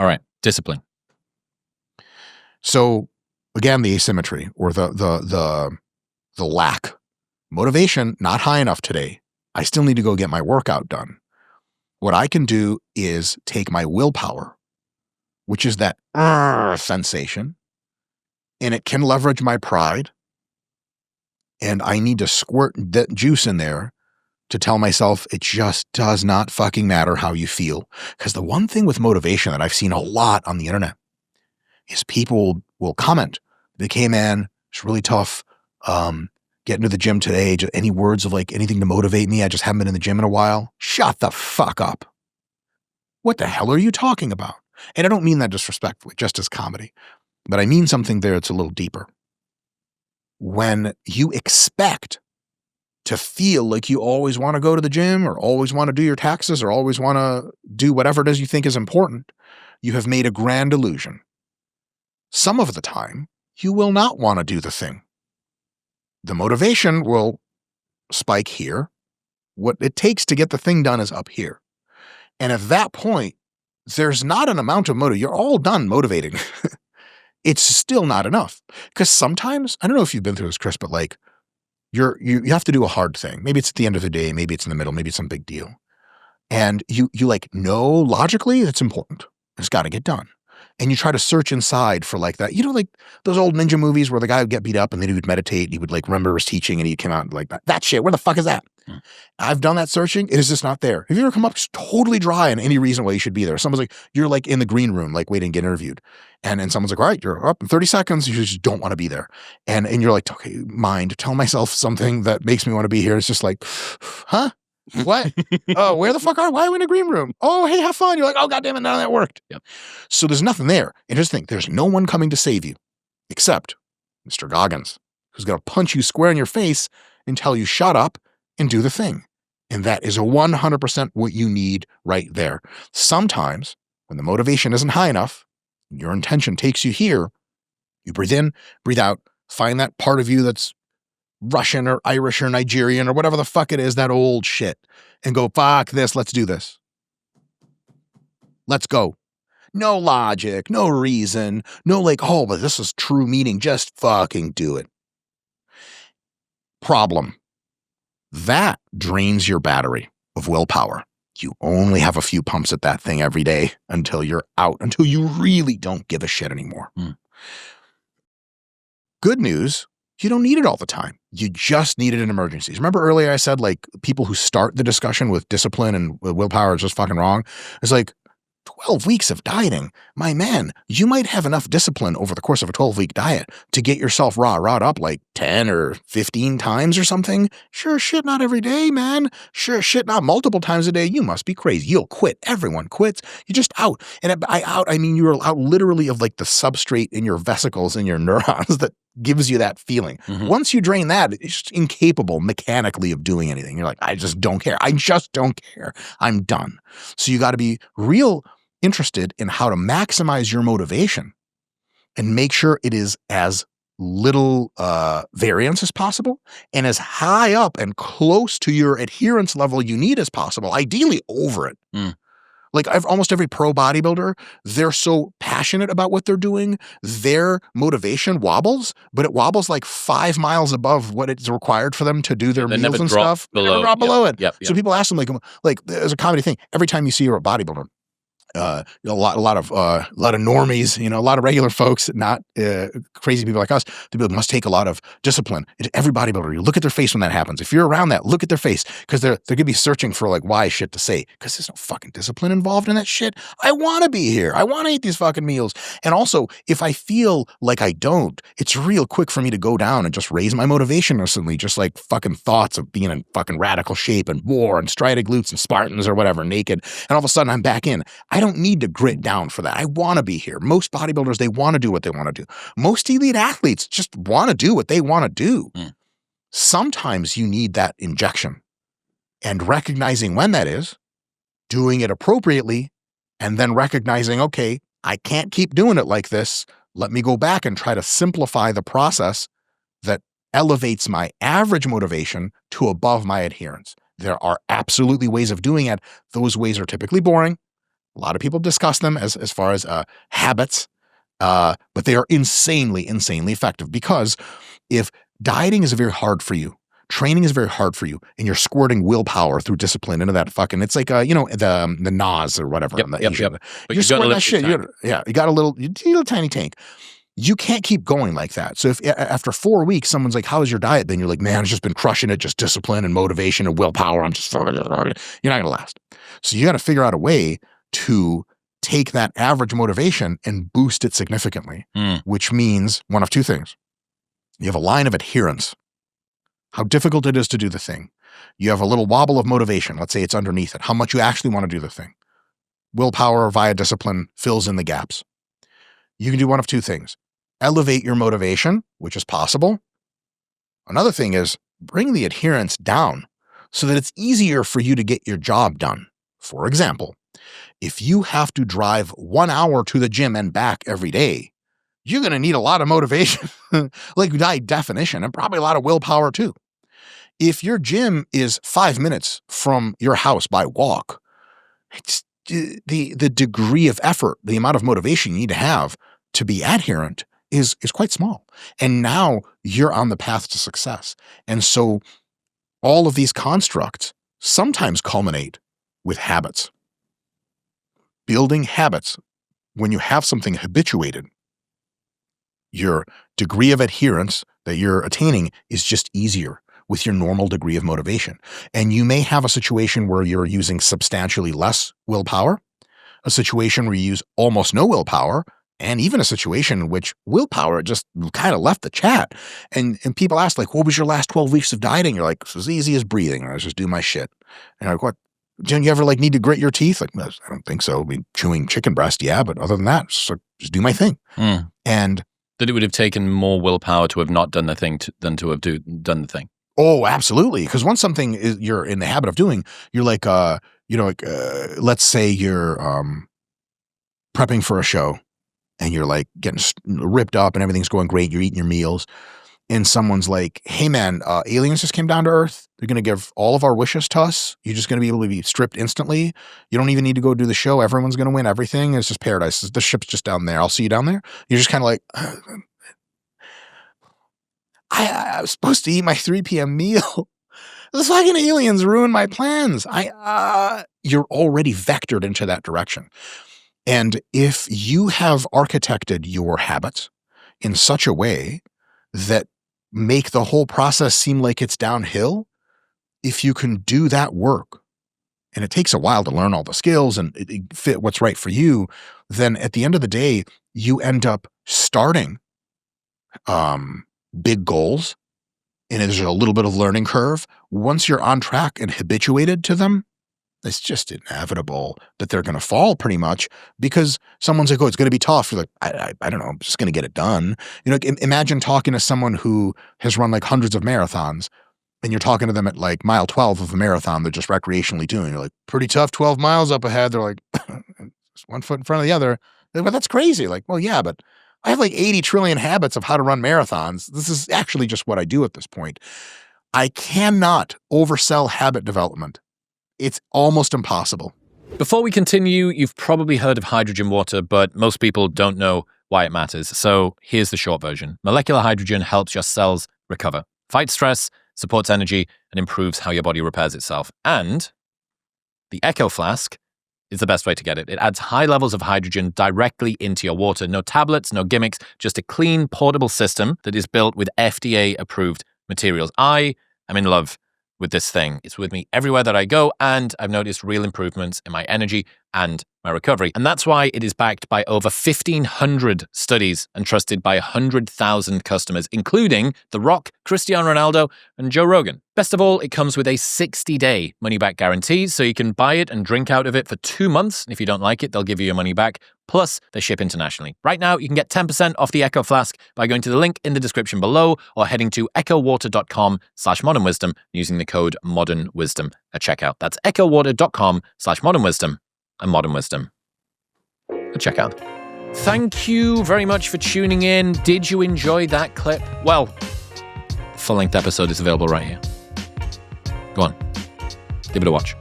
All right. Discipline. So again, the asymmetry or the lack. Motivation, not high enough today. I still need to go get my workout done. What I can do is take my willpower, which is that sensation, and it can leverage my pride. And I need to squirt that juice in there to tell myself it just does not fucking matter how you feel. Because the one thing with motivation that I've seen a lot on the internet is people will comment, they came in, it's really tough, getting to the gym today, just any words of like anything to motivate me, I just haven't been in the gym in a while. Shut the fuck up. What the hell are you talking about? And I don't mean that disrespectfully, just as comedy, but I mean something there that's a little deeper. When you expect to feel like you always want to go to the gym or always want to do your taxes or always want to do whatever it is you think is important, you have made a grand illusion. Some of the time, you will not want to do the thing. The motivation will spike here. What it takes to get the thing done is up here. And at that point, there's not an amount of motive. You're all done motivating. It's still not enough. Because sometimes, I don't know if you've been through this, Chris, but like you have to do a hard thing. Maybe it's at the end of the day, maybe it's in the middle, maybe it's some big deal. And you like know logically it's important. It's got to get done. And you try to search inside for like that, like those old ninja movies where the guy would get beat up and then he would meditate. He would like remember his teaching and he'd come out like that shit. Where the fuck is that? I've done that searching. It is just not there. Have you ever come up just totally dry and any reason why you should be there? Someone's like, you're like in the green room, like waiting to get interviewed. And someone's like, all right, you're up in 30 seconds. You just don't want to be there. And you're like, okay, mind, tell myself something that makes me want to be here. It's just like, huh? What? Oh, where the fuck why are we in a green room? Oh, hey, have fun. You're like, oh, goddamn it, none of that worked. Yep. So there's nothing there. And here's the thing, there's no one coming to save you except Mr. Goggins, who's going to punch you square in your face and tell you shut up and do the thing. And that is 100% what you need right there. Sometimes when the motivation isn't high enough, your intention takes you here, you breathe in, breathe out, find that part of you that's Russian or Irish or Nigerian or whatever the fuck it is, that old shit, and go, fuck this, let's do this. Let's go. No logic, no reason, no like, oh, but this is true meaning, just fucking do it. Problem. That drains your battery of willpower. You only have a few pumps at that thing every day until you're out, until you really don't give a shit anymore. Good news, you don't need it all the time. You just need it in emergencies. Remember earlier I said like people who start the discussion with discipline and with willpower is just fucking wrong? It's like 12 weeks of dieting. My man, you might have enough discipline over the course of a 12-week diet to get yourself rawed up like 10 or 15 times or something. Sure shit, not every day, man. Sure shit, not multiple times a day. You must be crazy. You'll quit. Everyone quits. You're just out. And by out, I mean you're out literally of like the substrate in your vesicles and your neurons that gives you that feeling. Mm-hmm. Once you drain that, it's just incapable mechanically of doing anything. You're like, I just don't care. I just don't care. I'm done. So you got to be real interested in how to maximize your motivation and make sure it is as little variance as possible and as high up and close to your adherence level you need as possible, ideally over it. Like almost every pro bodybuilder, they're so passionate about what they're doing, their motivation wobbles, but it wobbles like 5 miles above what it's required for them to do their meals and stuff. They never drop below it. Yep. So people ask them like there's a comedy thing. Every time you see a bodybuilder, a lot of normies, a lot of regular folks, not crazy people like us. The people must take a lot of discipline. Every bodybuilder, you look at their face when that happens. If you're around that, look at their face because they're gonna be searching for like why shit to say because there's no fucking discipline involved in that shit. I want to be here. I want to eat these fucking meals. And also, if I feel like I don't, it's real quick for me to go down and just raise my motivation instantly. Just like fucking thoughts of being in fucking radical shape and war and strided glutes and Spartans or whatever, naked, and all of a sudden I'm back in. I don't need to grit down for that. I want to be here. Most bodybuilders, they want to do what they want to do. Most elite athletes just want to do what they want to do. Sometimes you need that injection and recognizing when that is, doing it appropriately, and then recognizing, okay, I can't keep doing it like this. Let me go back and try to simplify the process that elevates my average motivation to above my adherence. There are absolutely ways of doing it. Those ways are typically boring. A lot of people discuss them as far as habits, but they are insanely, insanely effective, because if dieting is very hard for you, training is very hard for you, and you're squirting willpower through discipline into that fucking, it's like, the NOS or whatever. Yep. But you're squirting that shit. You got a little tiny tank. You can't keep going like that. So if after 4 weeks, someone's like, how's your diet been? You're like, man, I've just been crushing it, just discipline and motivation and willpower. You're not going to last. So you got to figure out a way to take that average motivation and boost it significantly, which means one of two things. You have a line of adherence, how difficult it is to do the thing. You have a little wobble of motivation. Let's say it's underneath it, how much you actually want to do the thing. Willpower via discipline fills in the gaps. You can do one of two things. Elevate your motivation, which is possible. Another thing is bring the adherence down so that it's easier for you to get your job done. For example, if you have to drive 1 hour to the gym and back every day, you're going to need a lot of motivation, like by definition, and probably a lot of willpower too. If your gym is 5 minutes from your house by walk, it's the degree of effort, the amount of motivation you need to have to be adherent is quite small. And now you're on the path to success. And so all of these constructs sometimes culminate with habits. Building habits, when you have something habituated, your degree of adherence that you're attaining is just easier with your normal degree of motivation. And you may have a situation where you're using substantially less willpower, a situation where you use almost no willpower, and even a situation in which willpower just kind of left the chat. And people ask, like, what was your last 12 weeks of dieting? You're like, it's as easy as breathing. I just do my shit. And I'm like, what? Don't you ever need to grit your teeth? Like, I don't think so. I mean, chewing chicken breast, yeah, but other than that, just do my thing. And that it would have taken more willpower to have not done the thing than to have done the thing. Oh, absolutely. Because once something is you're in the habit of doing, you're like, let's say you're prepping for a show and you're like getting ripped up and everything's going great. You're eating your meals. And someone's like, hey man, aliens just came down to Earth. They're going to give all of our wishes to us. You're just going to be able to be stripped instantly. You don't even need to go do the show. Everyone's going to win everything. It's just paradise. The ship's just down there. I'll see you down there. You're just kind of like, I was supposed to eat my 3 p.m. meal. The fucking aliens ruined my plans. You're already vectored into that direction. And if you have architected your habits in such a way that make the whole process seem like it's downhill, if you can do that work, and it takes a while to learn all the skills and fit what's right for you, then at the end of the day, you end up starting big goals, and there's a little bit of learning curve. Once you're on track and habituated to them, it's just inevitable that they're going to fall pretty much, because someone's like, oh, it's going to be tough. You're like, I don't know. I'm just going to get it done. Imagine talking to someone who has run like hundreds of marathons, and you're talking to them at like mile 12 of a marathon they're just recreationally doing. You're like, pretty tough 12 miles up ahead. They're like, just one foot in front of the other. Like, well, that's crazy. Like, well, yeah, but I have like 80 trillion habits of how to run marathons. This is actually just what I do at this point. I cannot oversell habit development. It's almost impossible. Before we continue, you've probably heard of hydrogen water, but most people don't know why it matters. So here's the short version. Molecular hydrogen helps your cells recover, fights stress, supports energy, and improves how your body repairs itself. And the Echo Flask is the best way to get it. It adds high levels of hydrogen directly into your water. No tablets, no gimmicks, just a clean, portable system that is built with FDA-approved materials. I am in love with this thing. It's with me everywhere that I go, and I've noticed real improvements in my energy and my recovery. And that's why it is backed by over 1,500 studies and trusted by 100,000 customers, including The Rock, Cristiano Ronaldo, and Joe Rogan. Best of all, it comes with a 60-day money-back guarantee, so you can buy it and drink out of it for 2 months. And if you don't like it, they'll give you your money back. Plus, they ship internationally. Right now, you can get 10% off the Echo Flask by going to the link in the description below or heading to echowater.com/modernwisdom using the code modernwisdom at checkout. That's echowater.com/modernwisdom and Modern Wisdom at checkout. Thank you very much for tuning in. Did you enjoy that clip? Well, full-length episode is available right here. Go on, give it a watch.